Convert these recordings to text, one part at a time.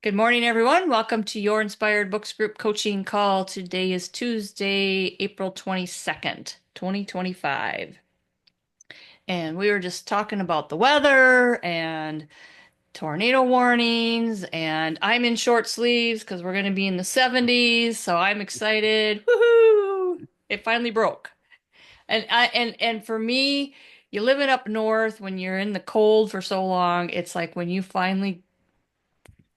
Good morning, everyone. Welcome to your Inspired Books Group coaching call. Today is Tuesday, April 22nd, 2025. And we were just talking about the weather and tornado warnings. And I'm in short sleeves because we're going to be in the 70s. So I'm excited. Woohoo! It finally broke. And for me, you living up north when you're in the cold for so long, it's like when you finally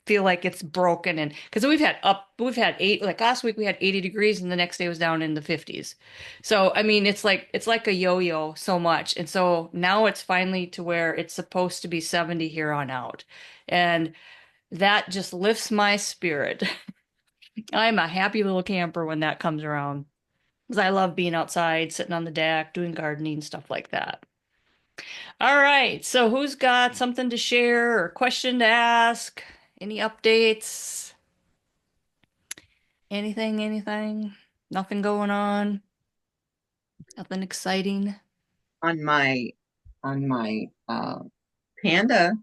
feel like it's broken and because we've had eight like last week we had 80 degrees and the next day was down in the 50s. So I mean it's like a yo-yo so much. And so now it's finally to where it's supposed to be 70 here on out. And that just lifts my spirit. I'm a happy little camper when that comes around because I love being outside, sitting on the deck, doing gardening, stuff like that. All right, so who's got something to share or question to ask? Any updates? Anything? Nothing going on? Nothing exciting? on my on my Panda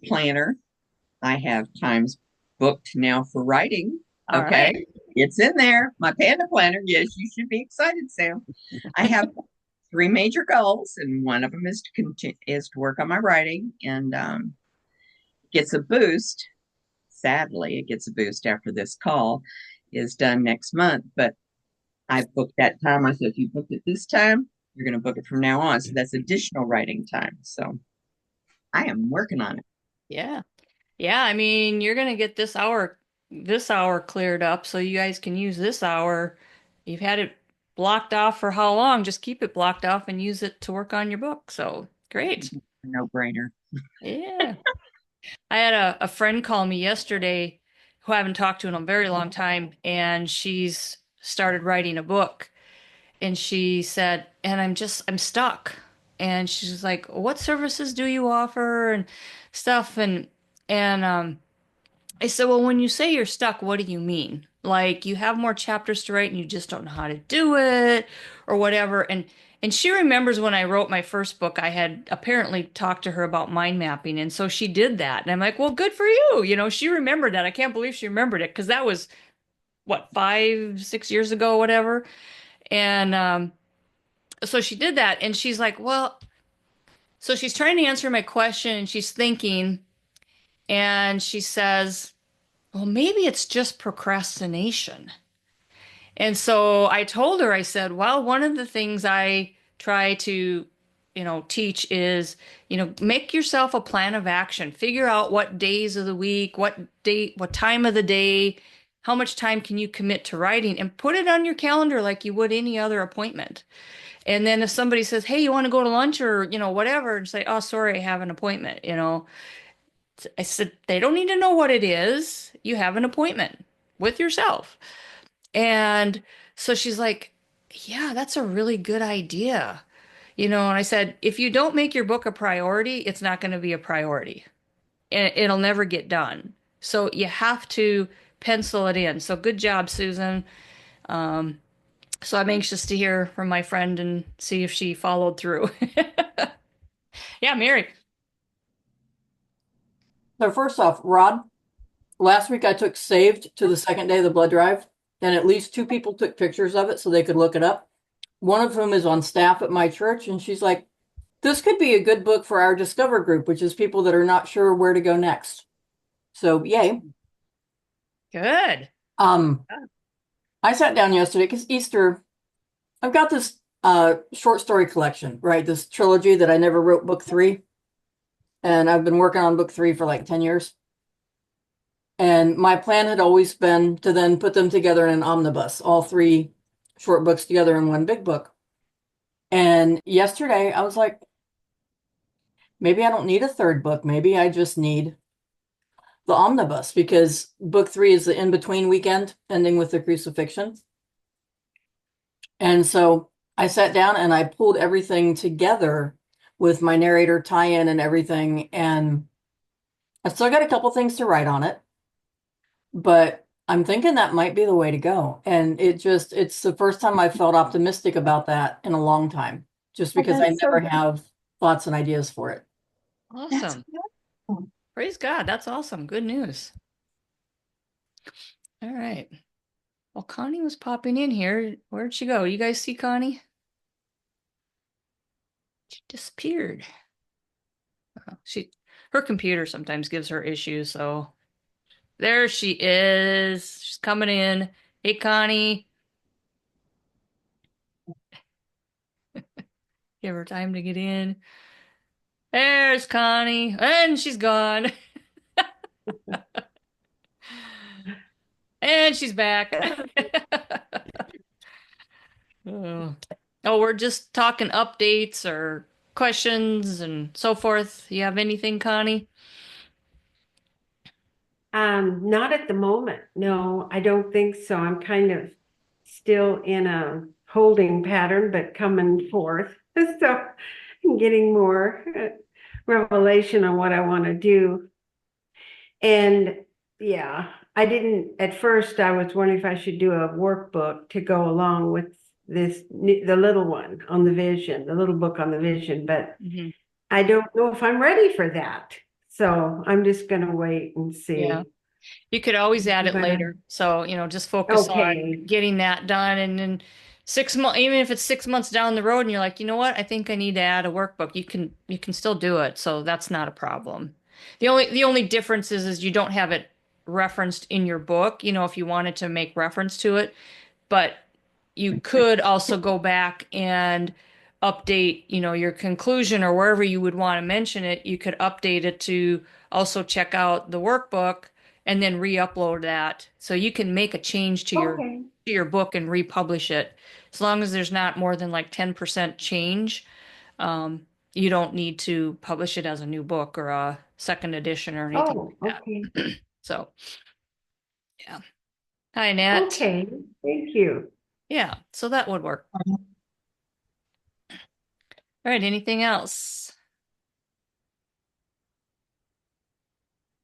planner. I have times booked now for writing. All Okay, right. it's in there. My Panda planner. Yes, you should be excited, Sam. I have three major goals, and one of them is to work on my writing, and gets a boost. Sadly, it gets a boost after this call is done next month, but I booked that time. I said, if you booked it this time, you're going to book it from now on. So that's additional writing time. So I am working on it. Yeah. Yeah, I mean, you're gonna get this hour cleared up so you guys can use this hour. You've had it blocked off for how long? Just keep it blocked off and use it to work on your book. So, great. No brainer. Yeah. I had a friend call me yesterday who I haven't talked to in a very long time, and she's started writing a book. And she said, and I'm stuck. And she's like, what services do you offer and stuff? And I said, well, when you say you're stuck, what do you mean? Like you have more chapters to write and you just don't know how to do it or whatever. And she remembers when I wrote my first book, I had apparently talked to her about mind mapping. And so she did that. And I'm like, well, good for you. She remembered that. I can't believe she remembered it because that was what, 5, 6 years ago, whatever. And so she did that. And she's like, well, so she's trying to answer my question and she's thinking, and she says, well, maybe it's just procrastination. And so I told her, I said, well, one of the things I try to, teach is, make yourself a plan of action. Figure out what days of the week, what time of the day, how much time can you commit to writing and put it on your calendar like you would any other appointment. And then if somebody says, hey, you want to go to lunch or, whatever, and say, oh, sorry, I have an appointment. I said, they don't need to know what it is. You have an appointment with yourself. And so she's like, yeah, that's a really good idea. And I said, if you don't make your book a priority, it's not going to be a priority and it'll never get done. So you have to pencil it in. So good job, Susan. Um, so I'm anxious to hear from my friend and see if she followed through. Yeah, Mary. So first off, Rod, last week I took saved to the second day of the blood drive, and at least two people took pictures of it so they could look it up. One of whom is on staff at my church, and she's like, this could be a good book for our Discover group, which is people that are not sure where to go next. So yay. Good. Um, I sat down yesterday because Easter, I've got this short story collection, right? This trilogy that I never wrote book three. And I've been working on book three for like 10 years. And my plan had always been to then put them together in an omnibus, all three short books together in one big book. And yesterday I was like, maybe I don't need a third book. Maybe I just need the omnibus because book three is the in between weekend ending with the crucifixion. And so I sat down and I pulled everything together with my narrator tie-in and everything. And I still got a couple things to write on it, but I'm thinking that might be the way to go. And it's the first time I felt optimistic about that in a long time, just Oh, because I that's so never good. have thoughts and ideas for it. That's Awesome. good. Praise God. That's awesome. Good news. All right. Well, Connie was popping in here. Where'd she go? You guys see Connie? She disappeared. Her computer sometimes gives her issues, so there she is. She's coming in. Hey, Connie. Give her time to get in. There's Connie. And she's gone. And she's back. Oh. Oh, we're just talking updates or questions and so forth. You have anything, Connie? Not at the moment. No, I don't think so. I'm kind of still in a holding pattern, but coming forth. So I'm getting more revelation on what I want to do. And yeah, I didn't, at first, I was wondering if I should do a workbook to go along with the little one on the vision, the little book on the vision, but Mhm. I don't know if I'm ready for that. So I'm just going to wait and see. Yeah. You could always add it But later. So, just focus okay. on getting that done. And then 6 months, even if it's 6 months down the road and you're like, you know what, I think I need to add a workbook, you can still do it. So that's not a problem. The only difference is you don't have it referenced in your book, if you wanted to make reference to it. But you could also go back and update, your conclusion or wherever you would want to mention it. You could update it to also check out the workbook and then re-upload that. So you can make a change to your Okay. to your book and republish it. As long as there's not more than like 10% change, you don't need to publish it as a new book or a second edition or anything Oh, like okay. that. So, yeah. Hi, Annette. Okay. Thank you. Yeah, so that would work. All right, anything else?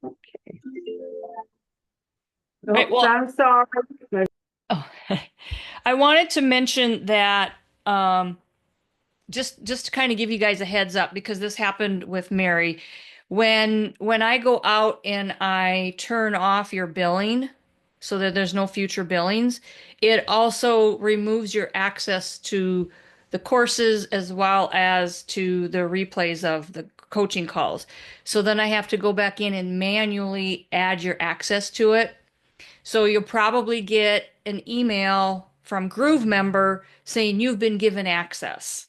Okay. Right, Oops, well, I'm sorry. oh, I wanted to mention that just to kind of give you guys a heads up because this happened with Mary. When I go out and I turn off your billing so that there's no future billings, it also removes your access to the courses as well as to the replays of the coaching calls. So then I have to go back in and manually add your access to it. So you'll probably get an email from Groove member saying you've been given access.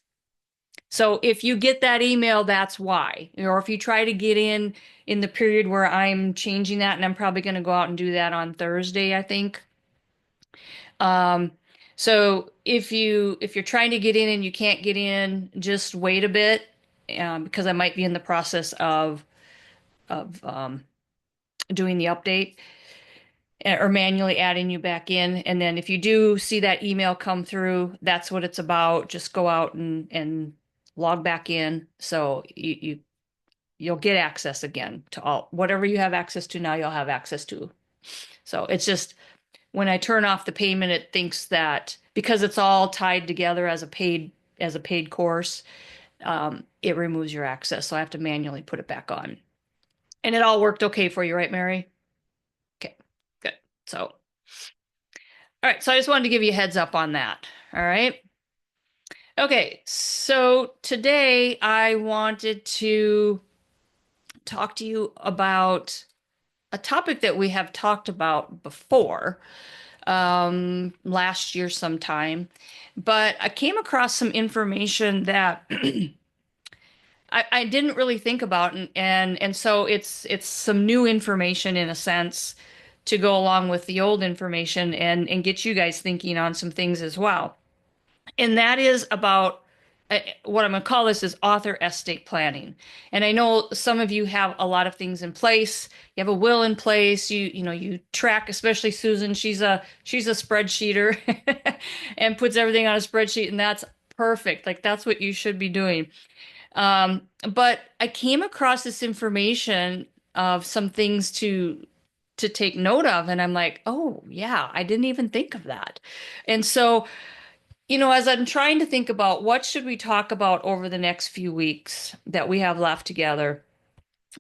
So if you get that email, that's why. Or if you try to get in the period where I'm changing that, and I'm probably going to go out and do that on Thursday, I think. Um, so if you're trying to get in and you can't get in, just wait a bit, because I might be in the process of doing the update or manually adding you back in. And then if you do see that email come through, that's what it's about. Just go out and log back in. So you'll get access again to all whatever you have access to now, you'll have access to. So it's just when I turn off the payment, it thinks that because it's all tied together as a paid course, it removes your access. So I have to manually put it back on. And it all worked okay for you, right, Mary? Okay, good. So all right, so I just wanted to give you a heads up on that. All right. Okay, so today I wanted to talk to you about a topic that we have talked about before, last year sometime, but I came across some information that I didn't really think about, and so it's some new information in a sense to go along with the old information and get you guys thinking on some things as well. And that is about what I'm going to call this is author estate planning. And I know some of you have a lot of things in place. You have a will in place. You track, especially Susan. She's a spreadsheeter and puts everything on a spreadsheet, and that's perfect. Like that's what you should be doing. But I came across this information of some things to take note of, and I'm like, oh yeah, I didn't even think of that. And so as I'm trying to think about what should we talk about over the next few weeks that we have left together,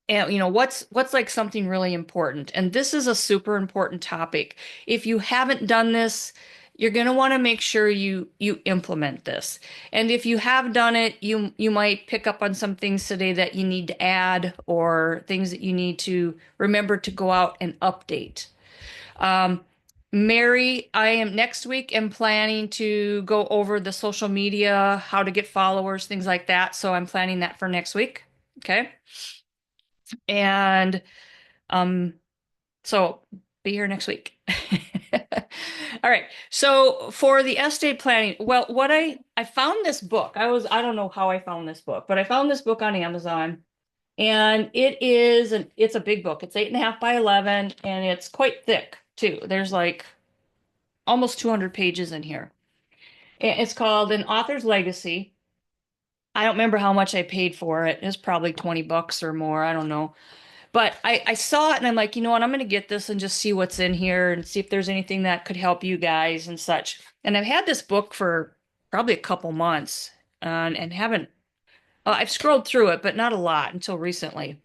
And what's like something really important? And this is a super important topic. If you haven't done this, you're going to want to make sure you implement this. And if you have done it, you might pick up on some things today that you need to add or things that you need to remember to go out and update. Um, Mary, I am next week am planning to go over the social media, how to get followers, things like that. So I'm planning that for next week. Okay. And um, so be here next week. All right. So for the estate planning, well, what I found this book. I don't know how I found this book, but I found this book on Amazon, and it's a big book. It's 8.5 by 11, and it's quite thick too. There's like almost 200 pages in here. It's called An Author's Legacy. I don't remember how much I paid for it. It was probably $20 or more. I don't know. But I saw it and I'm like, you know what? I'm going to get this and just see what's in here and see if there's anything that could help you guys and such. And I've had this book for probably a couple months and haven't, I've scrolled through it, but not a lot until recently.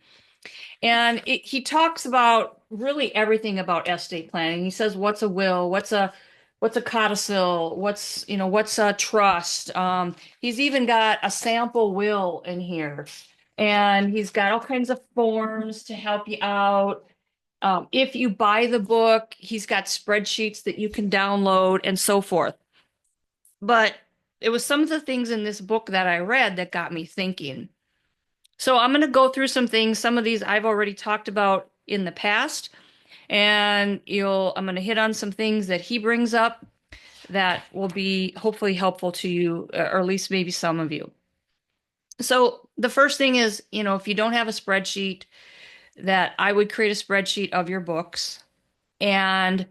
And he talks about really everything about estate planning. He says, what's a will? What's a codicil? What's a trust? He's even got a sample will in here, and he's got all kinds of forms to help you out. If you buy the book, he's got spreadsheets that you can download and so forth. But it was some of the things in this book that I read that got me thinking. So I'm going to go through some things. Some of these I've already talked about in the past, and I'm going to hit on some things that he brings up that will be hopefully helpful to you, or at least maybe some of you. So the first thing is, if you don't have a spreadsheet, that I would create a spreadsheet of your books, and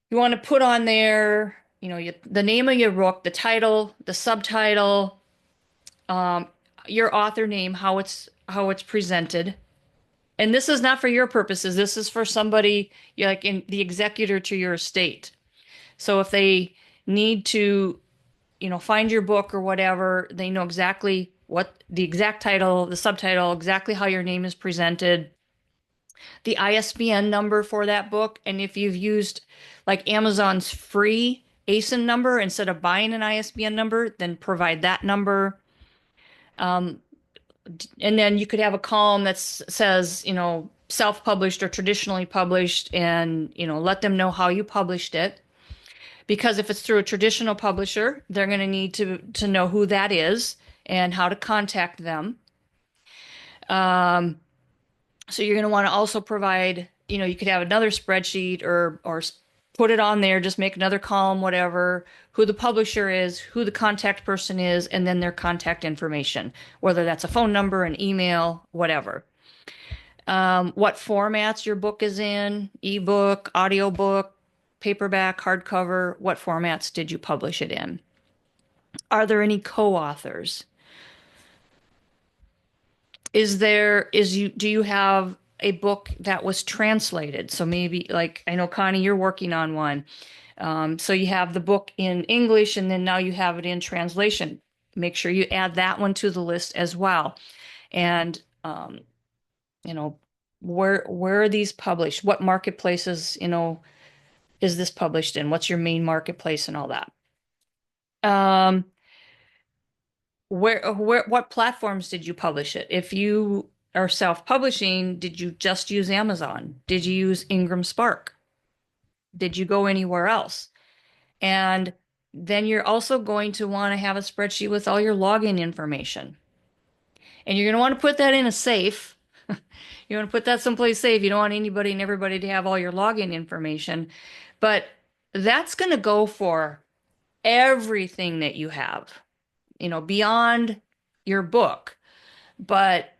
you want to put on there, the name of your book, the title, the subtitle, your author name, how it's presented. And this is not for your purposes. This is for somebody, you're like in the executor to your estate. So if they need to, find your book or whatever, they know exactly what the exact title, the subtitle, exactly how your name is presented, the ISBN number for that book. And if you've used like Amazon's free ASIN number instead of buying an ISBN number, then provide that number. And then you could have a column that says, self-published or traditionally published, and, let them know how you published it. Because if it's through a traditional publisher, they're going to need to know who that is and how to contact them. So you're going to want to also provide, you could have another spreadsheet or put it on there, just make another column, whatever, who the publisher is, who the contact person is, and then their contact information, whether that's a phone number, an email, whatever. What formats your book is in, ebook, audiobook, paperback, hardcover, what formats did you publish it in? Are there any co-authors? Do you have a book that was translated? So maybe, like, I know Connie, you're working on one. So you have the book in English and then now you have it in translation. Make sure you add that one to the list as well. And, where are these published? What marketplaces, is this published in? What's your main marketplace and all that? What platforms did you publish it? If you are self-publishing, did you just use Amazon? Did you use Ingram Spark? Did you go anywhere else? And then you're also going to want to have a spreadsheet with all your login information. And you're going to want to put that in a safe. You want to put that someplace safe. You don't want anybody and everybody to have all your login information. But that's going to go for everything that you have, beyond your book. But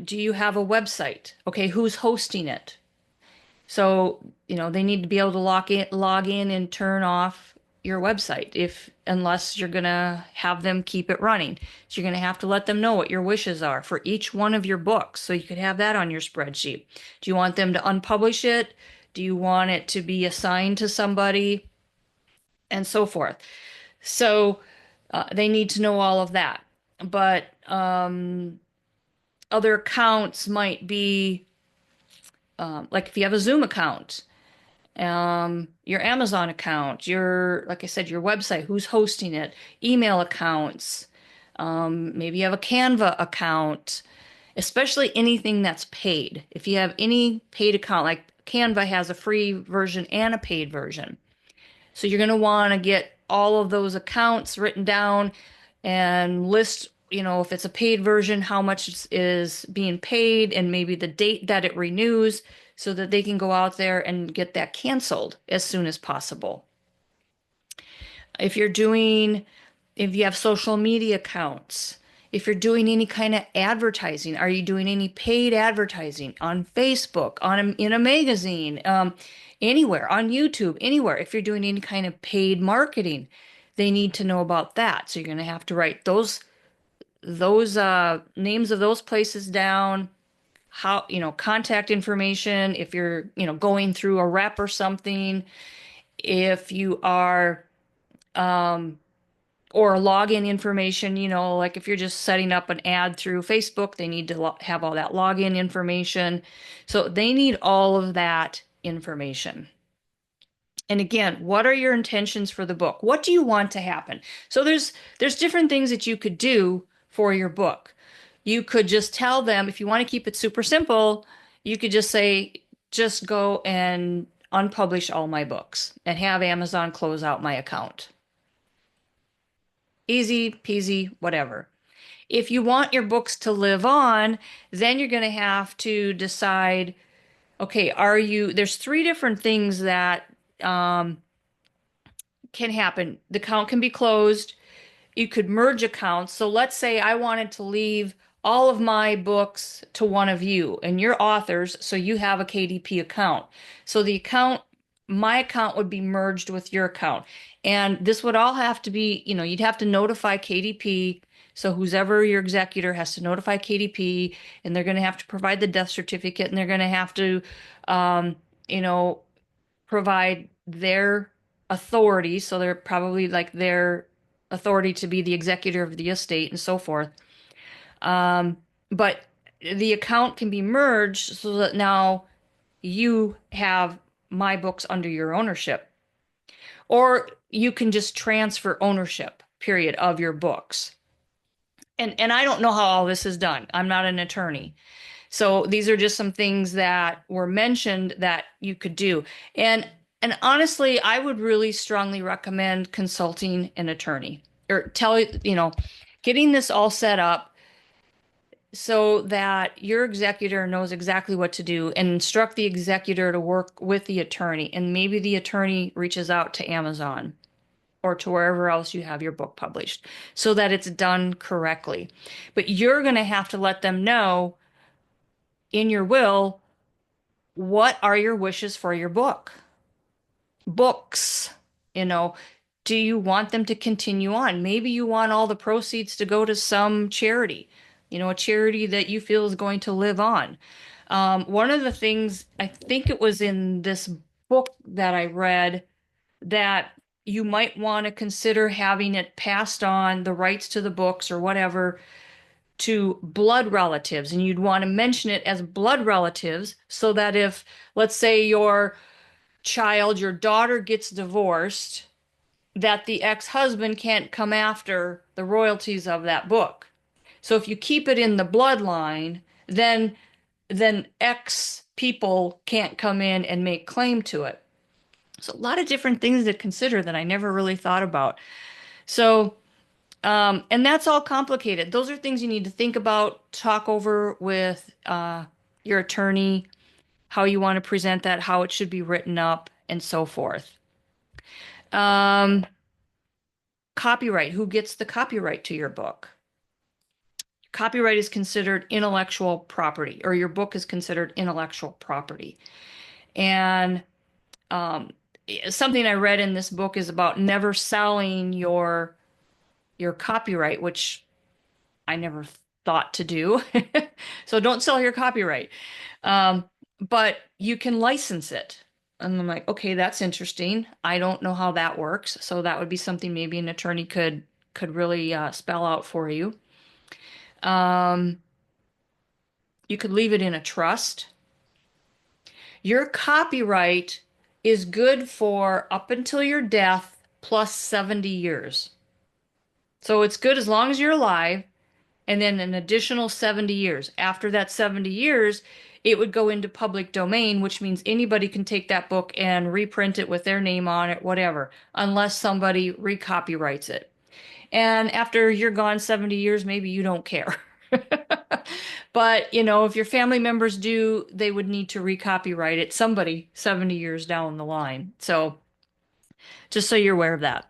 do you have a website? Okay, who's hosting it? So, they need to be able to log in and turn off your website unless you're going to have them keep it running. So you're going to have to let them know what your wishes are for each one of your books. So you could have that on your spreadsheet. Do you want them to unpublish it? Do you want it to be assigned to somebody? And so forth. So they need to know all of that. But other accounts might be like if you have a Zoom account, your Amazon account, your, like I said, your website, who's hosting it, email accounts, maybe you have a Canva account, especially anything that's paid. If you have any paid account, like Canva has a free version and a paid version. So you're going to want to get all of those accounts written down and list, if it's a paid version, how much is being paid and maybe the date that it renews so that they can go out there and get that canceled as soon as possible. If you're doing, if you have social media accounts, if you're doing any kind of advertising, are you doing any paid advertising on Facebook, in a magazine, anywhere, on YouTube, anywhere? If you're doing any kind of paid marketing, they need to know about that. So you're going to have to write those names of those places down, how, contact information if you're, going through a rep or something, if you are, or login information, like if you're just setting up an ad through Facebook, they need to have all that login information. So they need all of that information. And again, what are your intentions for the book? What do you want to happen? So there's different things that you could do for your book. You could just tell them, if you want to keep it super simple, you could just say, just go and unpublish all my books and have Amazon close out my account. Easy peasy, whatever. If you want your books to live on, then you're going to have to decide, okay, there's three different things that can happen. The account can be closed. You could merge accounts. So let's say I wanted to leave all of my books to one of you and you're authors, so you have a KDP account. So my account would be merged with your account. And this would all have to be, you'd have to notify KDP. So whoever your executor has to notify KDP, and they're going to have to provide the death certificate, and they're going to have to, you know, provide their authority. So they're probably like their authority to be the executor of the estate and so forth. But the account can be merged so that now you have my books under your ownership. Or you can just transfer ownership, period, of your books. And I don't know how all this is done. I'm not an attorney. So these are just some things that were mentioned that you could do. And honestly, I would really strongly recommend consulting an attorney or getting this all set up so that your executor knows exactly what to do and instruct the executor to work with the attorney. And maybe the attorney reaches out to Amazon or to wherever else you have your book published so that it's done correctly. But you're going to have to let them know in your will, what are your wishes for your books? Do you want them to continue on? Maybe you want all the proceeds to go to some charity, a charity that you feel is going to live on. One of the things, I think it was in this book that I read, that you might want to consider having it passed on, the rights to the books or whatever, to blood relatives. And you'd want to mention it as blood relatives so that if, let's say, your daughter gets divorced, that the ex-husband can't come after the royalties of that book. So if you keep it in the bloodline, then ex people can't come in and make claim to it. So a lot of different things to consider that I never really thought about. So, and that's all complicated. Those are things you need to think about, talk over with your attorney, how you want to present that, how it should be written up, and so forth. Copyright. Who gets the copyright to your book? Copyright is considered intellectual property, or your book is considered intellectual property. And something I read in this book is about never selling your copyright, which I never thought to do. So don't sell your copyright. But you can license it. And I'm like, okay, that's interesting. I don't know how that works. So that would be something maybe an attorney could really spell out for you. You could leave it in a trust. Your copyright is good for up until your death plus 70 years. So it's good as long as you're alive, and then an additional 70 years. After that 70 years, it would go into public domain, which means anybody can take that book and reprint it with their name on it, whatever, unless somebody recopyrights it. And after you're gone 70 years, maybe you don't care. But, if your family members do, they would need to recopyright it, somebody 70 years down the line. So just so you're aware of that.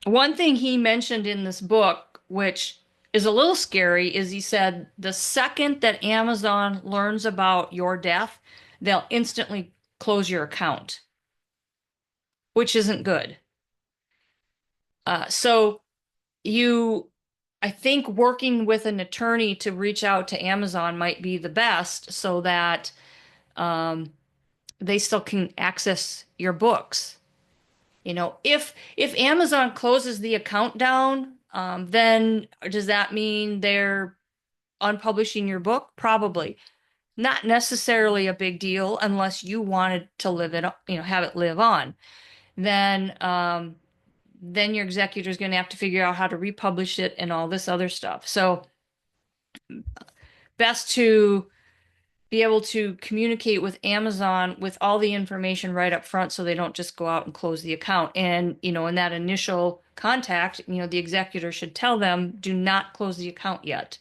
One thing he mentioned in this book, which is a little scary, is he said the second that Amazon learns about your death, they'll instantly close your account, which isn't good. So I think working with an attorney to reach out to Amazon might be the best so that they still can access your books. If Amazon closes the account down, then does that mean they're unpublishing your book? Probably. Not necessarily a big deal unless you wanted to live it, have it live on. Then your executor is going to have to figure out how to republish it and all this other stuff. So best to be able to communicate with Amazon with all the information right up front so they don't just go out and close the account. And, in that initial contact, the executor should tell them, do not close the account yet.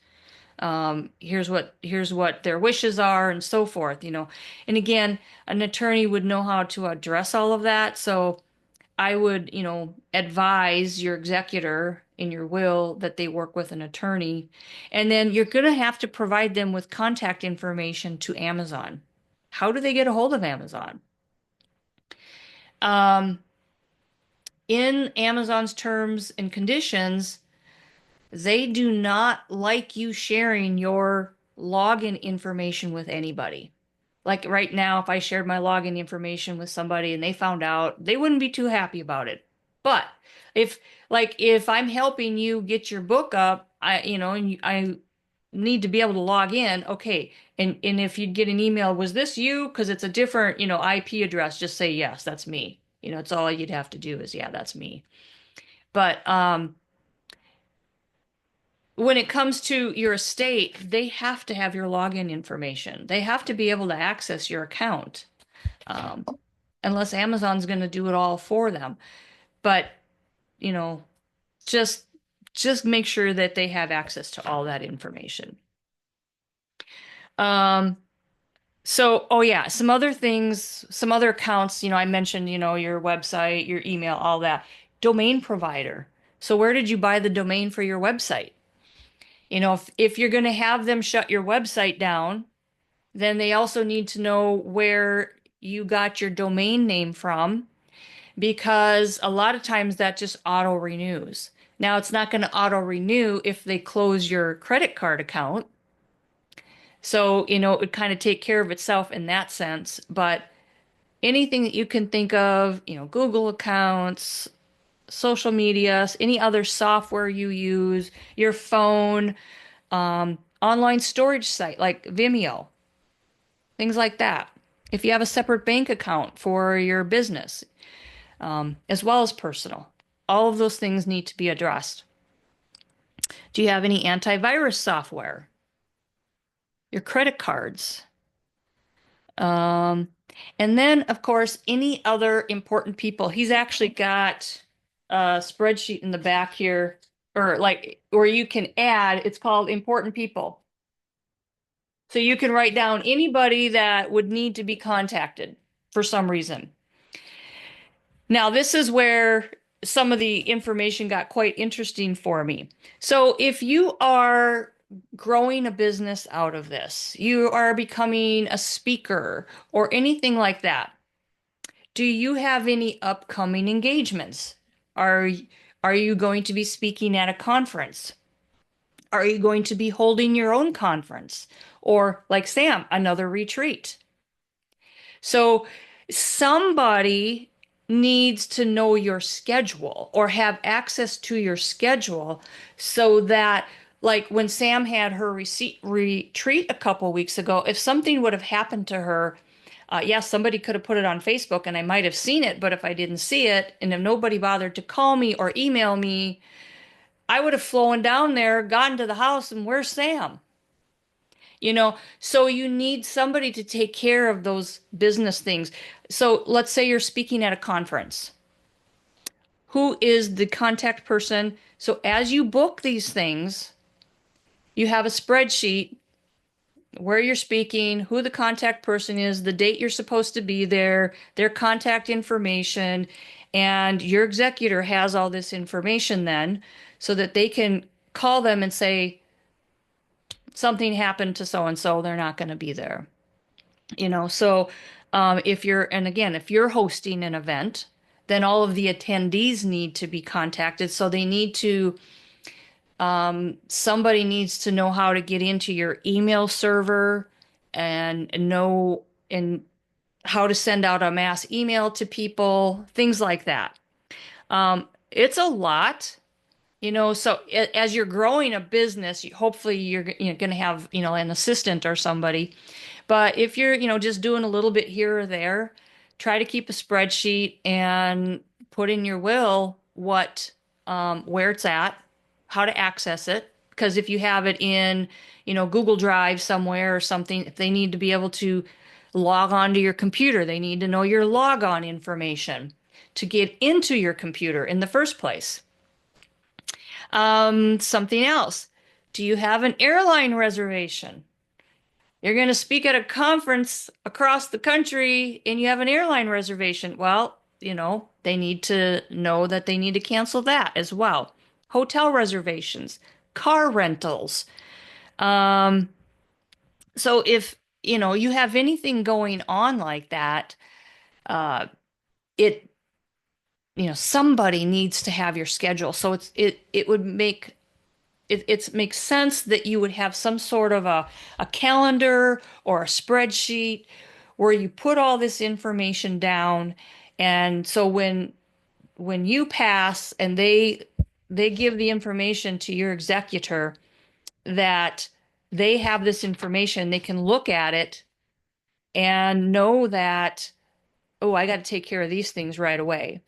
Here's what their wishes are and so forth, And again, an attorney would know how to address all of that. So I would, advise your executor in your will that they work with an attorney. And then you're going to have to provide them with contact information to Amazon. How do they get a hold of Amazon? In Amazon's terms and conditions, they do not like you sharing your login information with anybody. Like right now, if I shared my login information with somebody and they found out, they wouldn't be too happy about it. But if I'm helping you get your book up, I need to be able to log in. Okay. And if you'd get an email, was this you? Because it's a different, IP address, just say, yes, that's me. It's all you'd have to do is, yeah, that's me. But when it comes to your estate, they have to have your login information. They have to be able to access your account, unless Amazon's going to do it all for them. But, just make sure that they have access to all that information. So, oh yeah, some other things, some other accounts, I mentioned, your website, your email, all that. Domain provider. So where did you buy the domain for your website? If you're going to have them shut your website down, then they also need to know where you got your domain name from, because a lot of times that just auto renews. Now, it's not going to auto renew if they close your credit card account. So, it would kind of take care of itself in that sense. But anything that you can think of, Google accounts, social media, any other software you use, your phone, online storage site like Vimeo, things like that. If you have a separate bank account for your business, as well as personal, all of those things need to be addressed. Do you have any antivirus software? Your credit cards? And then, of course, any other important people. He's actually got a spreadsheet in the back here, or where you can add, it's called important people. So you can write down anybody that would need to be contacted for some reason. Now, this is where some of the information got quite interesting for me. So if you are growing a business out of this, you are becoming a speaker or anything like that, do you have any upcoming engagements? Are you going to be speaking at a conference? Are you going to be holding your own conference? Or like Sam, another retreat? So somebody needs to know your schedule or have access to your schedule so that like when Sam had her retreat a couple weeks ago, if something would have happened to her, yes, somebody could have put it on Facebook and I might have seen it, but if I didn't see it and if nobody bothered to call me or email me, I would have flown down there, gotten to the house, and where's Sam? So you need somebody to take care of those business things. So let's say you're speaking at a conference. Who is the contact person? So as you book these things, you have a spreadsheet where you're speaking, who the contact person is, the date you're supposed to be there, their contact information, and your executor has all this information then so that they can call them and say, something happened to so and so, they're not going to be there. So if you're hosting an event, then all of the attendees need to be contacted. So they need to, somebody needs to know how to get into your email server and know and how to send out a mass email to people, things like that. It's a lot. So as you're growing a business, hopefully you're going to have, an assistant or somebody. But if you're, just doing a little bit here or there, try to keep a spreadsheet and put in your will where it's at, how to access it. Because if you have it in, Google Drive somewhere or something, if they need to be able to log on to your computer, they need to know your logon information to get into your computer in the first place. Something else. Do you have an airline reservation? You're going to speak at a conference across the country and you have an airline reservation. Well, they need to know that they need to cancel that as well. Hotel reservations, car rentals. So if, you have anything going on like that, it somebody needs to have your schedule. So it would make it makes sense that you would have some sort of a calendar or a spreadsheet where you put all this information down. And so when you pass and they give the information to your executor, that they have this information, they can look at it and know that, oh, I got to take care of these things right away.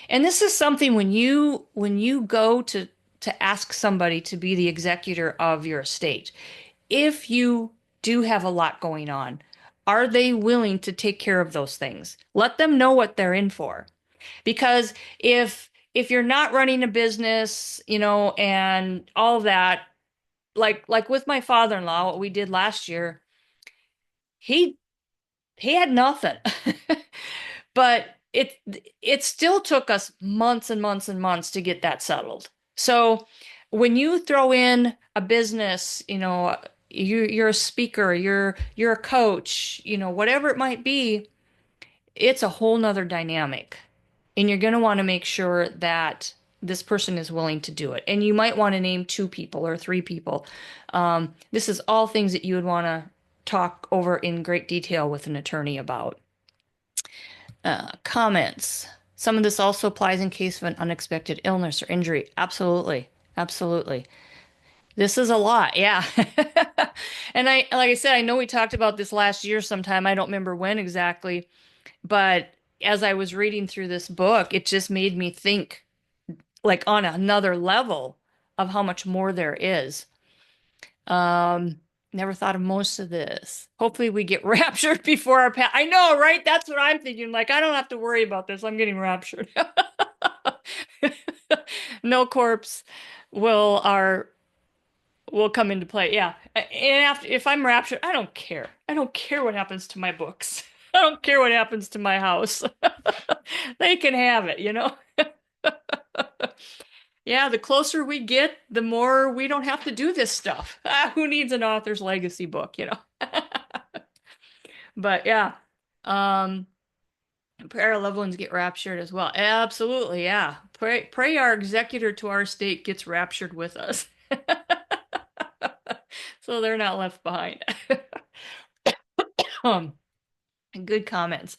And this is something when you go to ask somebody to be the executor of your estate, if you do have a lot going on, are they willing to take care of those things? Let them know what they're in for. Because if you're not running a business, and all of that, like with my father-in-law, what we did last year, he had nothing. But it still took us months and months and months to get that settled. So when you throw in a business, you're a speaker, you're a coach, whatever it might be, it's a whole nother dynamic. And you're going to want to make sure that this person is willing to do it. And you might want to name 2 people or 3 people. This is all things that you would want to talk over in great detail with an attorney about. Comments. Some of this also applies in case of an unexpected illness or injury. Absolutely. Absolutely. This is a lot. Yeah. And like I said, I know we talked about this last year sometime. I don't remember when exactly, but as I was reading through this book, it just made me think like on another level of how much more there is. Never thought of most of this. Hopefully we get raptured before our path. I know, right? That's what I'm thinking. Like, I don't have to worry about this. I'm getting raptured. No corpse will come into play. Yeah. And if I'm raptured, I don't care. I don't care what happens to my books. I don't care what happens to my house. They can have it, Yeah, the closer we get, the more we don't have to do this stuff. Who needs an author's legacy book, But yeah, pray our loved ones get raptured as well. Absolutely, yeah. Pray our executor to our estate gets raptured with us. So they're not left behind. Good comments.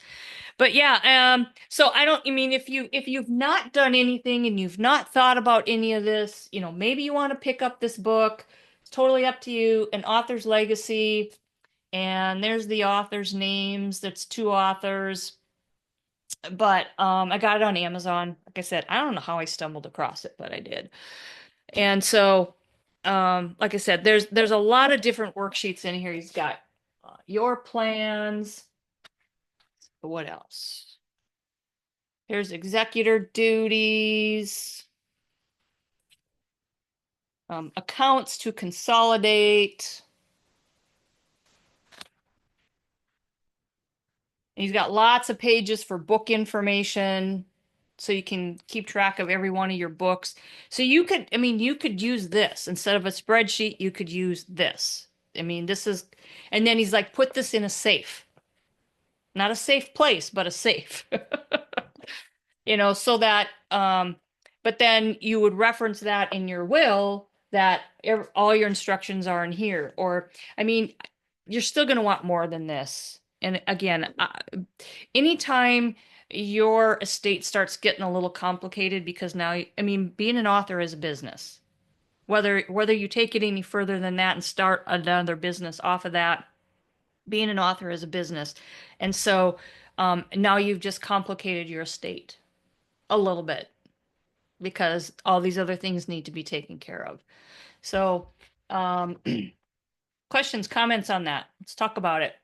But yeah, so I mean, if you've not done anything and you've not thought about any of this, maybe you want to pick up this book, totally up to you. An author's legacy, and there's the author's names. That's two authors. But I got it on Amazon. Like I said, I don't know how I stumbled across it, but I did. And so, like I said, there's a lot of different worksheets in here. He's got your plans. What else? Here's executor duties, accounts to consolidate. And he's got lots of pages for book information, so you can keep track of every one of your books. So you could, I mean, you could use this instead of a spreadsheet, you could use this. I mean, this is, and then he's like, put this in a safe. Not a safe place, but a safe. You know, so that, but then you would reference that in your will that all your instructions are in here. Or, I mean, you're still going to want more than this. And again, anytime your estate starts getting a little complicated, because now, I mean, being an author is a business. Whether you take it any further than that and start another business off of that, being an author is a business. And so now you've just complicated your estate a little bit because all these other things need to be taken care of. So, questions, comments on that? Let's talk about it.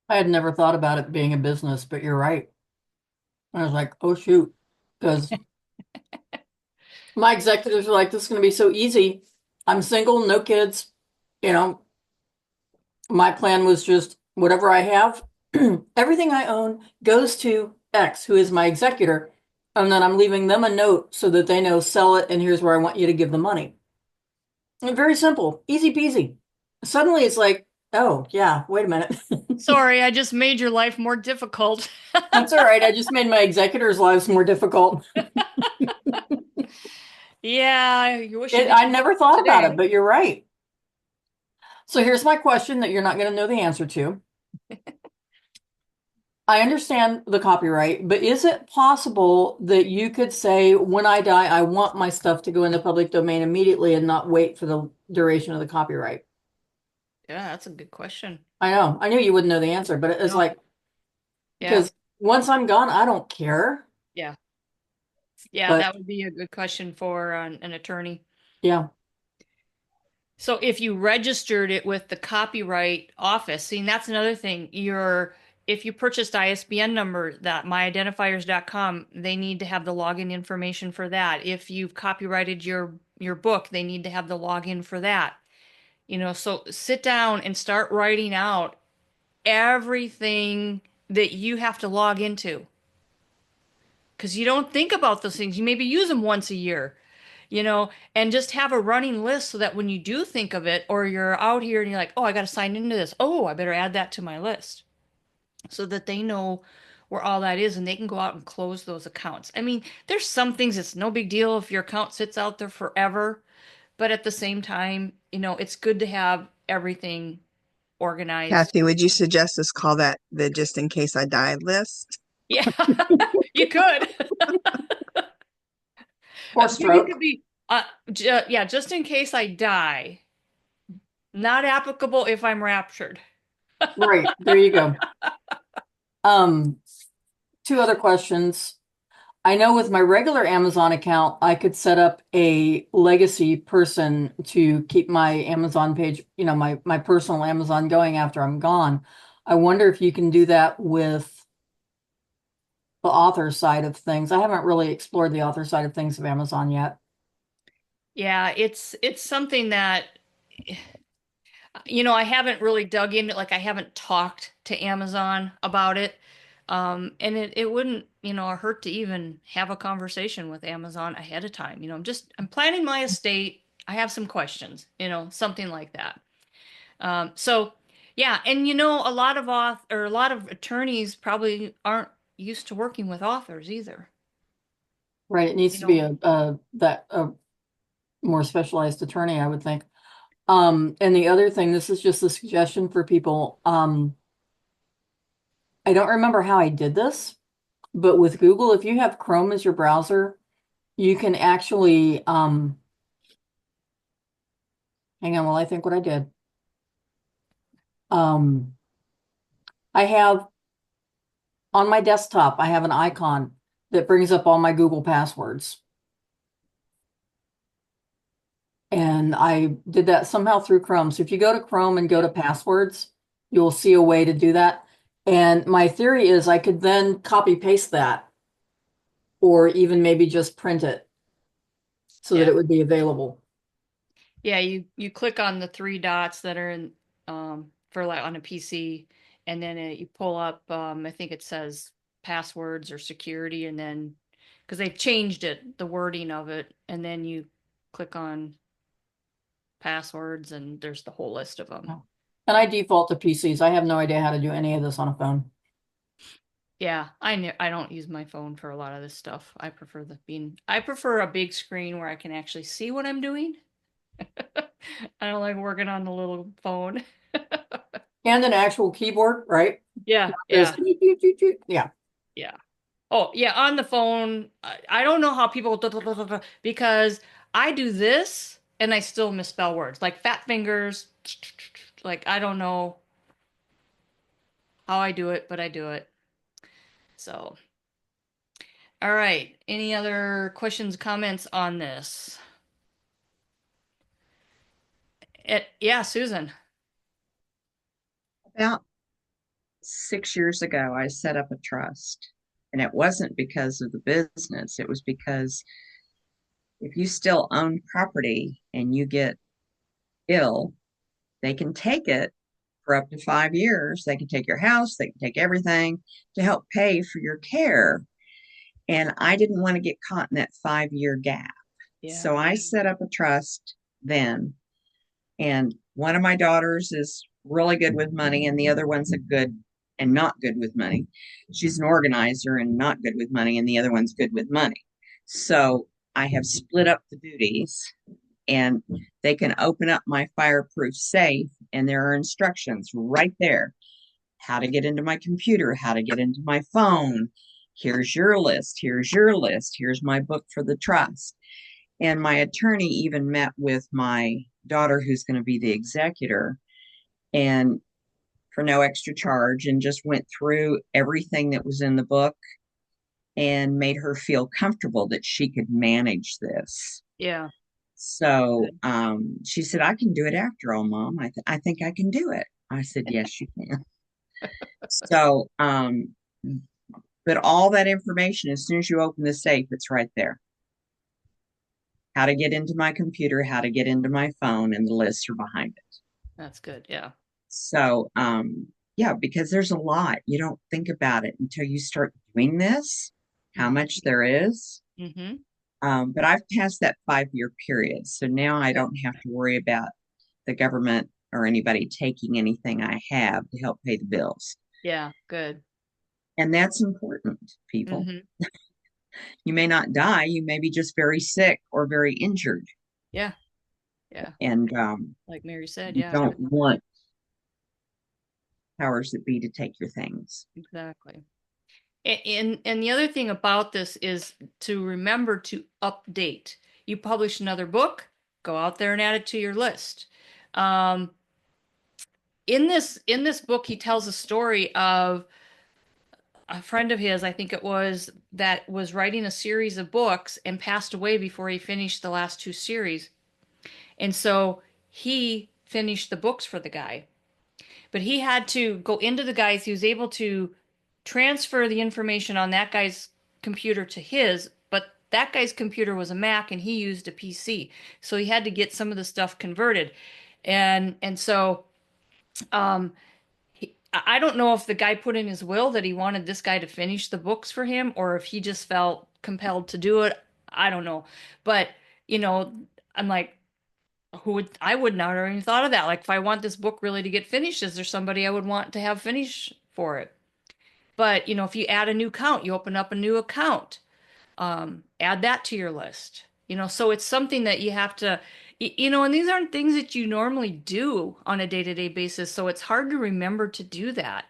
I had never thought about it being a business, but you're right. I was like, oh shoot, because my executives are like, this is going to be so easy. I'm single, no kids. You know, my plan was just whatever I have, everything I own goes to X, who is my executor. And then I'm leaving them a note so that they know, sell it, and here's where I want you to give the money. And very simple, easy peasy. Suddenly it's like, oh, yeah, wait a minute. Sorry, I just made your life more difficult. That's all right. I just made my executors' lives more difficult. Yeah, you wish you I never thought about today. it, but you're right. So here's my question that you're not going to know the answer to. I understand the copyright, but is it possible that you could say, when I die, I want my stuff to go in the public domain immediately and not wait for the duration of the copyright? Yeah, that's a good question. I know. I knew you wouldn't know the answer, but it's No. like, Yeah, because once I'm gone, I don't care. yeah, yeah. But That would be a good question for an attorney. yeah, So if you registered it with the Copyright Office, see, that's another thing. If you purchased ISBN number, that myidentifiers.com, they need to have the login information for that. If you've copyrighted your book, they need to have the login for that. You know, so sit down and start writing out everything that you have to log into. Because you don't think about those things. You maybe use them once a year, you know, and just have a running list so that when you do think of it, or you're out here and you're like, oh, I got to sign into this. Oh, I better add that to my list, so that they know where all that is and they can go out and close those accounts. I mean, there's some things it's no big deal if your account sits out there forever, but at the same time, you know, it's good to have everything organized. Kathy, would you suggest us call that the just in case I die list? Yeah, you could. or Maybe it stroke. could be, yeah, just in case I die. Not applicable if I'm raptured. Right. There you go. Two other questions. I know with my regular Amazon account, I could set up a legacy person to keep my Amazon page, you know, my personal Amazon going after I'm gone. I wonder if you can do that with the author side of things. I haven't really explored the author side of things of Amazon yet. Yeah, it's something that, you know, I haven't really dug into, like I haven't talked to Amazon about it. And it wouldn't, you know, hurt to even have a conversation with Amazon ahead of time. You know, I'm planning my estate. I have some questions, you know, something like that. So yeah, and you know, a lot of attorneys probably aren't used to working with authors either. Right. It needs You to be know, a more specialized attorney, I would think. And the other thing, this is just a suggestion for people. I don't remember how I did this, but with Google, if you have Chrome as your browser, you can actually, hang on while I think what I did. Um, I have on my desktop, I have an icon that brings up all my Google passwords. And I did that somehow through Chrome. So if you go to Chrome and go to passwords, you'll see a way to do that. And my theory is I could then copy paste that or even maybe just print it so that Yeah. it would be available. Yeah, you click on the three dots that are in for like on a PC, and then you pull up I think it says passwords or security, and then because they've changed it, the wording of it, and then you click on passwords, and there's the whole list of them. Oh. And I default to PCs. I have no idea how to do any of this on a phone. Yeah, I don't use my phone for a lot of this stuff. I prefer a big screen where I can actually see what I'm doing. I don't like working on the little phone. And an actual keyboard, right? Yeah, There's- yeah, Yeah. yeah. Oh, yeah, on the phone. I don't know how people because I do this and I still misspell words like fat fingers. Like I don't know how I do it, but I do it. So, all right. Any other questions, comments on this? Yeah, Susan. About 6 years ago, I set up a trust, and it wasn't because of the business. It was because if you still own property and you get ill, they can take it for up to 5 years. They can take your house, they can take everything to help pay for your care. And I didn't want to get caught in that 5 year gap. Yeah. So I set up a trust then. And one of my daughters is really good with money, and the other one's a good and not good with money. She's an organizer and not good with money, and the other one's good with money. So I have split up the duties, and they can open up my fireproof safe, and there are instructions right there how to get into my computer, how to get into my phone. Here's your list. Here's your list. Here's my book for the trust. And my attorney even met with my daughter, who's going to be the executor, and for no extra charge, and just went through everything that was in the book and made her feel comfortable that she could manage this. Yeah. So she said, I can do it after all, Mom. I think I can do it. I said, yes, you can. So, but all that information, as soon as you open the safe, it's right there. How to get into my computer, how to get into my phone, and the lists are behind it. That's good. Yeah. So, yeah, because there's a lot. You don't think about it until you start doing this, how much there is. Mm-hmm. But I've passed that 5 year period. So now I don't have to worry about the government or anybody taking anything I have to help pay the bills. Yeah. Good. And that's important, people. Mm-hmm. You may not die, you may be just very sick or very injured. Yeah. Yeah. And Like Mary said. you Yeah. don't want powers that be to take your things. Exactly. And the other thing about this is to remember to update. You publish another book, go out there and add it to your list. Um, in this book, he tells a story of a friend of his, I think it was, that was writing a series of books and passed away before he finished the last two series. And so he finished the books for the guy. But he had to go into the guy's, he was able to transfer the information on that guy's computer to his, but that guy's computer was a Mac and he used a PC. So he had to get some of the stuff converted. And so I don't know if the guy put in his will that he wanted this guy to finish the books for him or if he just felt compelled to do it. I don't know. But, I'm like, I would not have even thought of that. Like, if I want this book really to get finished, is there somebody I would want to have finish for it? But, if you add a new account, you open up a new account, add that to your list. So it's something that you have to, and these aren't things that you normally do on a day-to-day basis. So it's hard to remember to do that.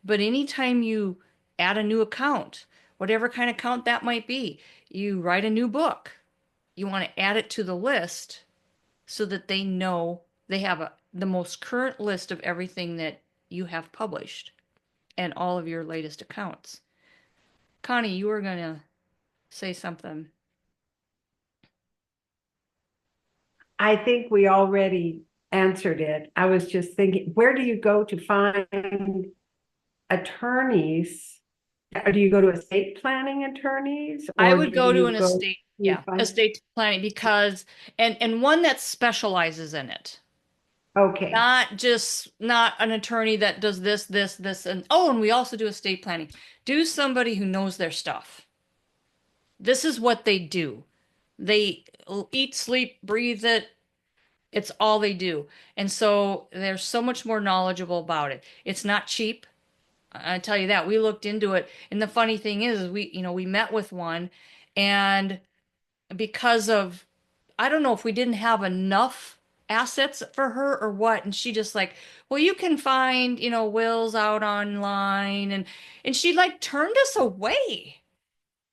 But anytime you add a new account, whatever kind of account that might be, you write a new book, you want to add it to the list so that they know they have the most current list of everything that you have published and all of your latest accounts. Connie, you were going to say something. I think we already answered it. I was just thinking, where do you go to find attorneys? Or do you go to estate planning attorneys? I Or would do go to you an go, estate, you yeah, find, estate planning because, and one that specializes in it. okay, Not an attorney that does this, and oh, and we also do estate planning. Do somebody who knows their stuff. This is what they do. They eat, sleep, breathe it. It's all they do. And so they're so much more knowledgeable about it. It's not cheap. I tell you that. We looked into it. And the funny thing is we met with one, and because of, I don't know if we didn't have enough assets for her or what, and she just like, well, you can find, wills out online, and she like turned us away.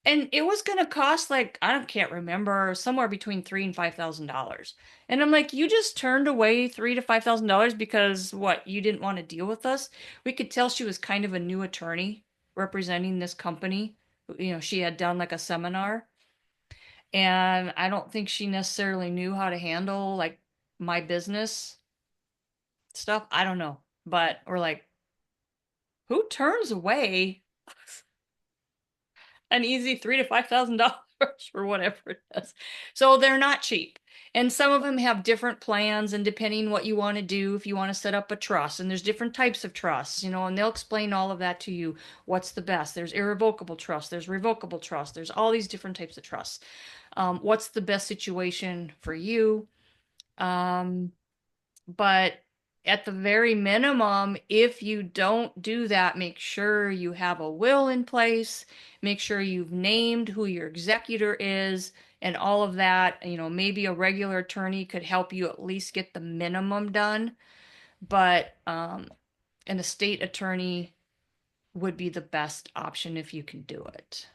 And it was going to cost like, can't remember, somewhere between $3,000 and $5,000. And I'm like, you just turned away $3,000 to $5,000 because what, you didn't want to deal with us? We could tell she was kind of a new attorney representing this company. She had done like a seminar, and I don't think she necessarily knew how to handle like my business stuff. I don't know. But we're like, who turns away an easy $3,000 to $5,000 or whatever it is? So they're not cheap. And some of them have different plans, and depending what you want to do, if you want to set up a trust, and there's different types of trusts, and they'll explain all of that to you. What's the best? There's irrevocable trust, there's revocable trust, there's all these different types of trusts. What's the best situation for you? But at the very minimum, if you don't do that, make sure you have a will in place, make sure you've named who your executor is, and all of that. Maybe a regular attorney could help you at least get the minimum done, but an estate attorney would be the best option if you can do it.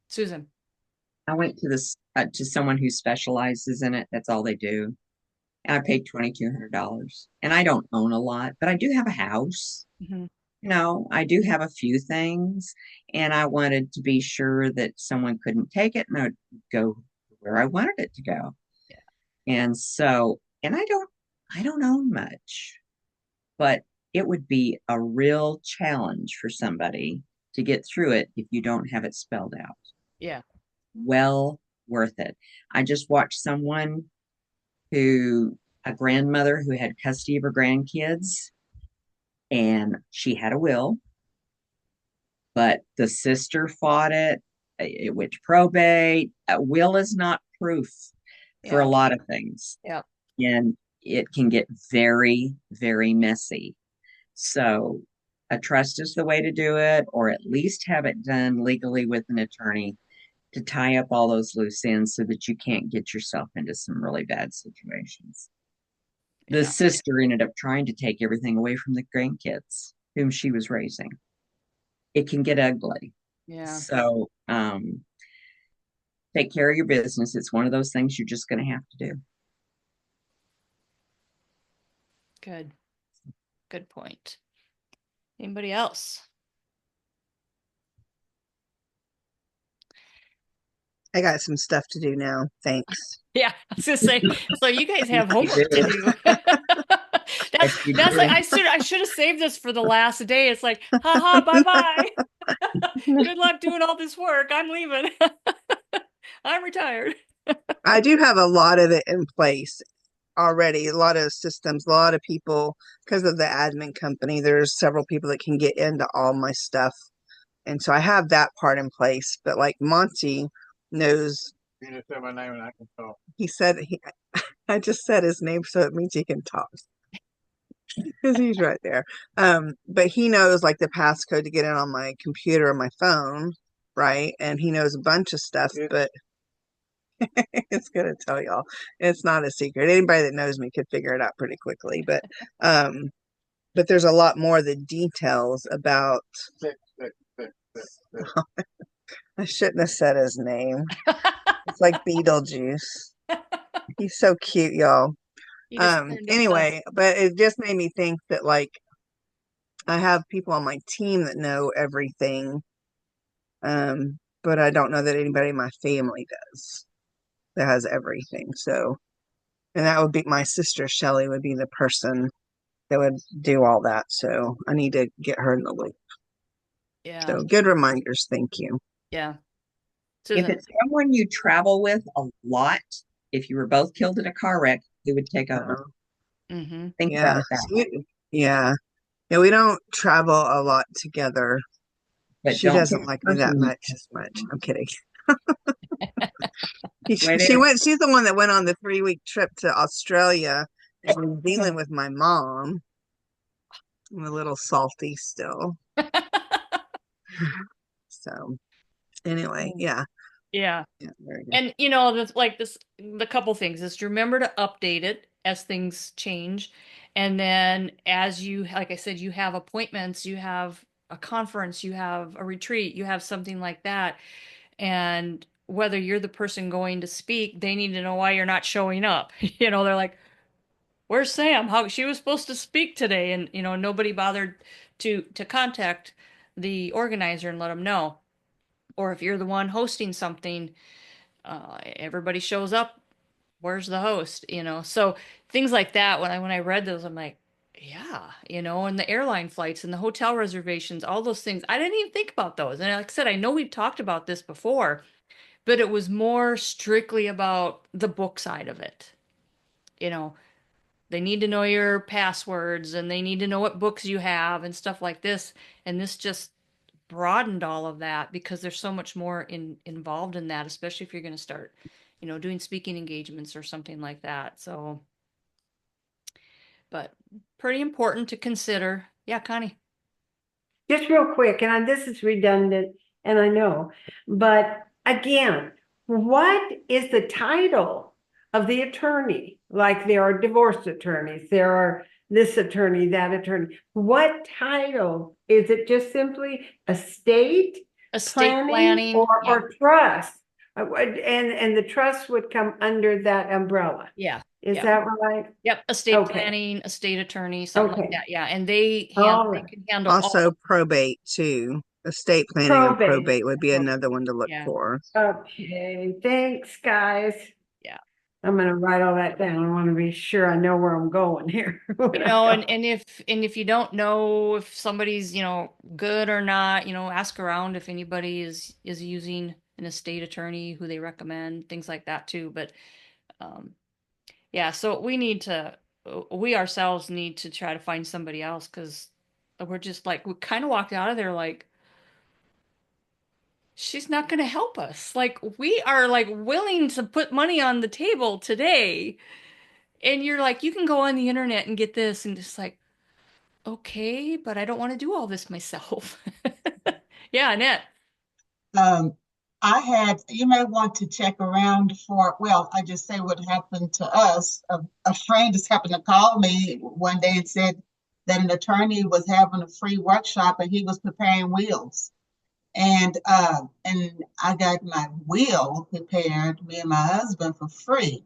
Susan. I went to this to someone who specializes in it. That's all they do. And I paid $2,200. And I don't own a lot, but I do have a house. Mm-hmm. I do have a few things, and I wanted to be sure that someone couldn't take it and I would go where I wanted it to go. Yeah. And so, and I don't own much, but it would be a real challenge for somebody to get through it if you don't have it spelled out. Yeah. Well worth it. I just watched a grandmother who had custody of her grandkids, and she had a will, but the sister fought it. It went to probate. A will is not proof for a lot of things. Yeah. And it can get very, very messy. So a trust is the way to do it, or at least have it done legally with an attorney to tie up all those loose ends so that you can't get yourself into some really bad situations. The sister ended up trying to take everything away from the grandkids whom she was raising. It can get ugly. Yeah. So take care of your business. It's one of those things you're just going to have to do. Good point. Anybody else? I got some stuff to do now. Thanks. Yeah, I was gonna say. So you guys have homework to do. That's like I should have saved this for the last day. It's like, haha, bye bye. Good luck doing all this work. I'm leaving. I'm retired. I do have a lot of it in place already. A lot of systems, a lot of people, because of the admin company, there's several people that can get into all my stuff. And so I have that part in place. But like Monty knows. You just said my name and I can talk. He said I just said his name, so it means he can talk. Because he's right there. But he knows like the passcode to get in on my computer or my phone, right? And he knows a bunch of stuff, but it's gonna tell y'all. It's not a secret. Anybody that knows me could figure it out pretty quickly. But there's a lot more of the details about. Six. I shouldn't have said his name. It's like Beetlejuice. He's so cute, y'all. He just turned into Anyway, but it just made me think that like I have people on my team that know everything. But I don't know that anybody in my family does that has everything. So, and that would be my sister Shelly would be the person that would do all that. So I need to get her in the loop. yeah, So good reminders. Thank you. yeah. If Susan, it's someone you travel with a lot, if you were both killed in a car wreck, who would take over? mm-hmm. Think about Yeah. it that So way. yeah. Yeah, we don't travel a lot together. But She don't doesn't pick like the me that person you much. I'm kidding. where She they're went, she's the one that went on the 3-week trip to Australia and New Zealand with my mom. I'm a little salty still. So anyway, yeah. Yeah. Yeah, very good. And that's like this the couple things is to remember to update it as things change. And then as you like I said, you have appointments, you have a conference, you have a retreat, you have something like that. And whether you're the person going to speak, they need to know why you're not showing up. They're like, "Where's Sam? How she was supposed to speak today?" And nobody bothered to contact the organizer and let them know. Or if you're the one hosting something, everybody shows up. Where's the host? So things like that. When I read those, I'm like, yeah, and the airline flights and the hotel reservations, all those things. I didn't even think about those. And like I said, I know we've talked about this before, but it was more strictly about the book side of it. You know, they need to know your passwords and they need to know what books you have and stuff like this. And this just broadened all of that because there's so much more involved in that, especially if you're going to start, doing speaking engagements or something like that. So, but pretty important to consider. Yeah, Connie. Just real quick, and this is redundant, and I know, but again, what is the title of the attorney? Like there are divorce attorneys, there are this attorney, that attorney. What title? Is it just simply estate Estate planning planning. Yeah. or trust? And the trust would come under that umbrella. Yeah. Is Yeah. that right? Yep. Estate Okay. planning, estate attorney, something like Okay. that. Yeah. And All they right. can handle all. Also probate too. Estate planning and Probate. probate would be another one to look Yeah. for. Okay, thanks, guys. Yeah. I'm gonna write all that down. I want to be sure I know where I'm going here. And if you don't know if somebody's, good or not, ask around if anybody is using an estate attorney who they recommend, things like that too. But um yeah, so we ourselves need to try to find somebody else because we're just like we kind of walked out of there like she's not going to help us. Like we are like willing to put money on the table today. And you're like, you can go on the internet and get this and just like, okay, but I don't want to do all this myself. Yeah, Annette. Um, you may want to check around well, I just say what happened to us. A friend just happened to call me one day and said that an attorney was having a free workshop and he was preparing wills. And I got my will prepared, me and my husband, for free.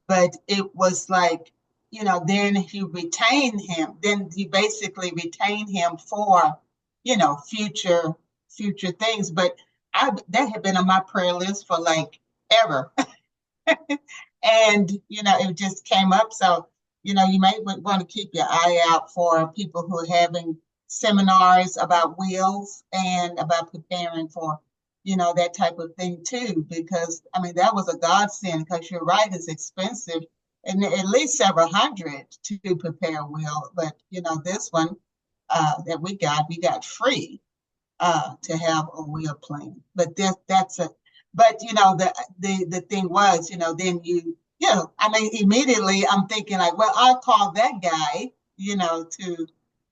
But it was like, then if you retain him, then you basically retain him for, future things. But that had been on my prayer list for like ever. And, it just came up. So, you may want to keep your eye out for people who are having seminars about wills and about preparing for, that type of thing too. Because, I mean, that was a godsend because you're right, it's expensive and at least several hundred to prepare a will. But, this one that we got free to have a will plan. But that's a but the thing was, then I mean, immediately I'm thinking like, well, I'll call that guy,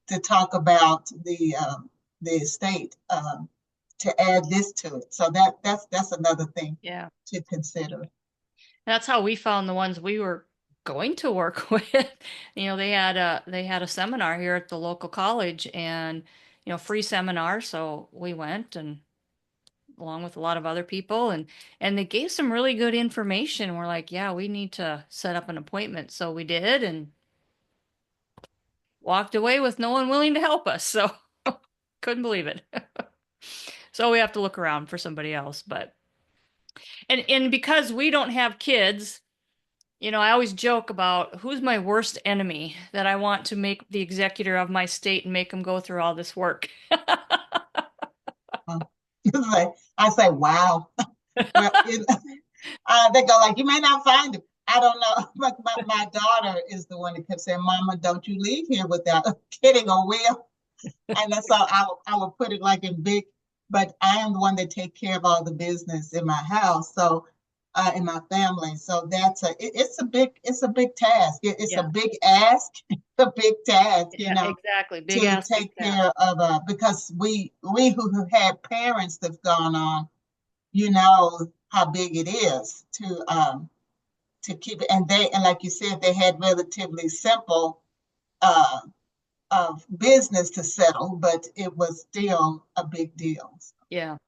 to talk about the estate, to add this to it. So that's another thing Yeah. to consider. That's how we found the ones we were going to work with. They had a seminar here at the local college and free seminar, so we went and along with a lot of other people, and they gave some really good information. We're like, yeah, we need to set up an appointment. So we did, and walked away with no one willing to help us. So couldn't believe it. So we have to look around for somebody else. But and because we don't have kids, I always joke about who's my worst enemy that I want to make the executor of my state and make them go through all this work. I say, wow. Well, they go like, you may not find him. I don't know. But my daughter is the one that kept saying, Mama, don't you leave here without getting a will. And that's all I would put it like in big, but I am the one that take care of all the business in my house. So in my family. So it's a big task. It's a big ask, a big task, Exactly. Big to ass, take big care of because we who had parents that've gone on, you know how big it is to keep it. And like you said, they had relatively simple of business to settle, but it was still a big deal. Yeah.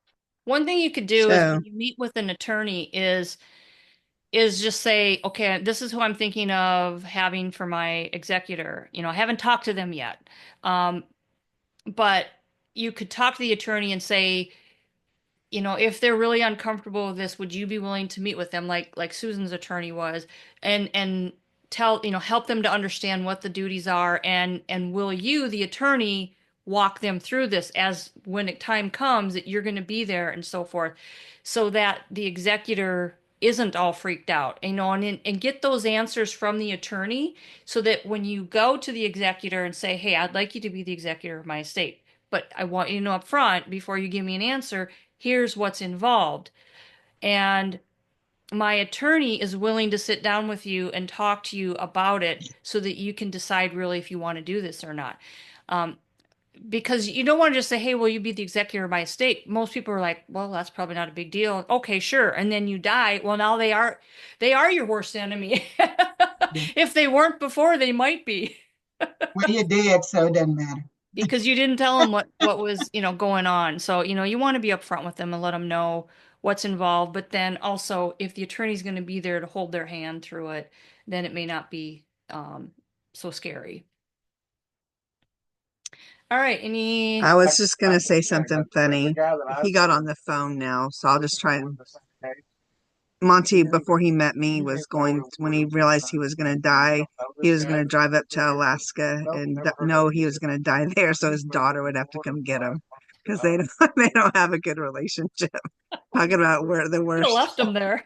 One thing you could do is So when you meet with an attorney is just say, okay, this is who I'm thinking of having for my executor. I haven't talked to them yet. But you could talk to the attorney and say, if they're really uncomfortable with this, would you be willing to meet with them like Susan's attorney was and tell, help them to understand what the duties are and will you, the attorney, walk them through this as when time comes that you're going to be there and so forth, so that the executor isn't all freaked out, and get those answers from the attorney so that when you go to the executor and say, hey, I'd like you to be the executor of my estate, but I want you to know up front before you give me an answer, here's what's involved. And my attorney is willing to sit down with you and talk to you about it so that you can decide really if you want to do this or not. Because you don't want to just say, hey, will you be the executor of my estate? Most people are like, well, that's probably not a big deal. Okay, sure. And then you die. Well, now they are your worst enemy. If they weren't before, they might be. Well, you're dead, so it doesn't matter. Because you didn't tell them what was, going on. So, you want to be upfront with them and let them know what's involved. But then also, if the attorney's going to be there to hold their hand through it, then it may not be so scary. All right. I was just gonna say something funny. He got on the phone now, so I'll just try and Monty, before he met me, was going when he realized he was going to die, he was going to drive up to Alaska and know he was going to die there, so his daughter would have to come get him because they don't they don't have a good relationship. Talking about where the Could have worst. left them there.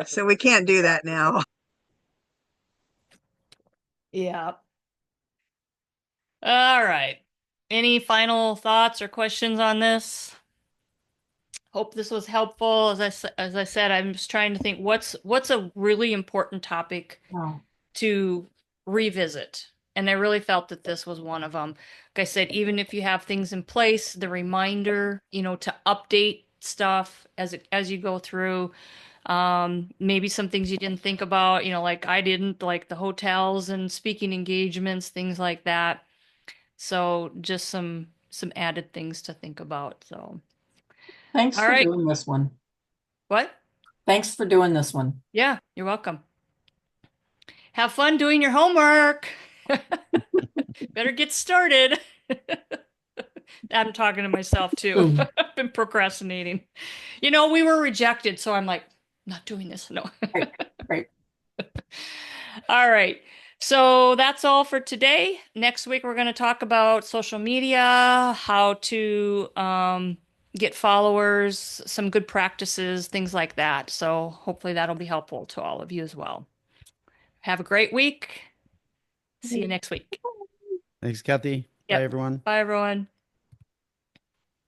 So we can't do that now. Yeah. All right. Any final thoughts or questions on this? Hope this was helpful. As I said, I'm just trying to think what's a really important topic Wow. to revisit. And I really felt that this was one of them. Like I said, even if you have things in place, the reminder, to update stuff as you go through. Maybe some things you didn't think about, like I didn't, like the hotels and speaking engagements, things like that. So just some added things to think about. So, Thanks all for right. doing this one. What? Thanks for doing this one. Yeah, you're welcome. Have fun doing your homework. Better get started. I'm talking to myself too. I've been procrastinating. We were rejected, so I'm like, not doing this. No. Right. All right. So that's all for today. Next week, we're going to talk about social media, how to get followers, some good practices, things like that. So hopefully that'll be helpful to all of you as well. Have a great week. See you next week. Thanks, Kathy. Bye, Yep. everyone. Bye, everyone.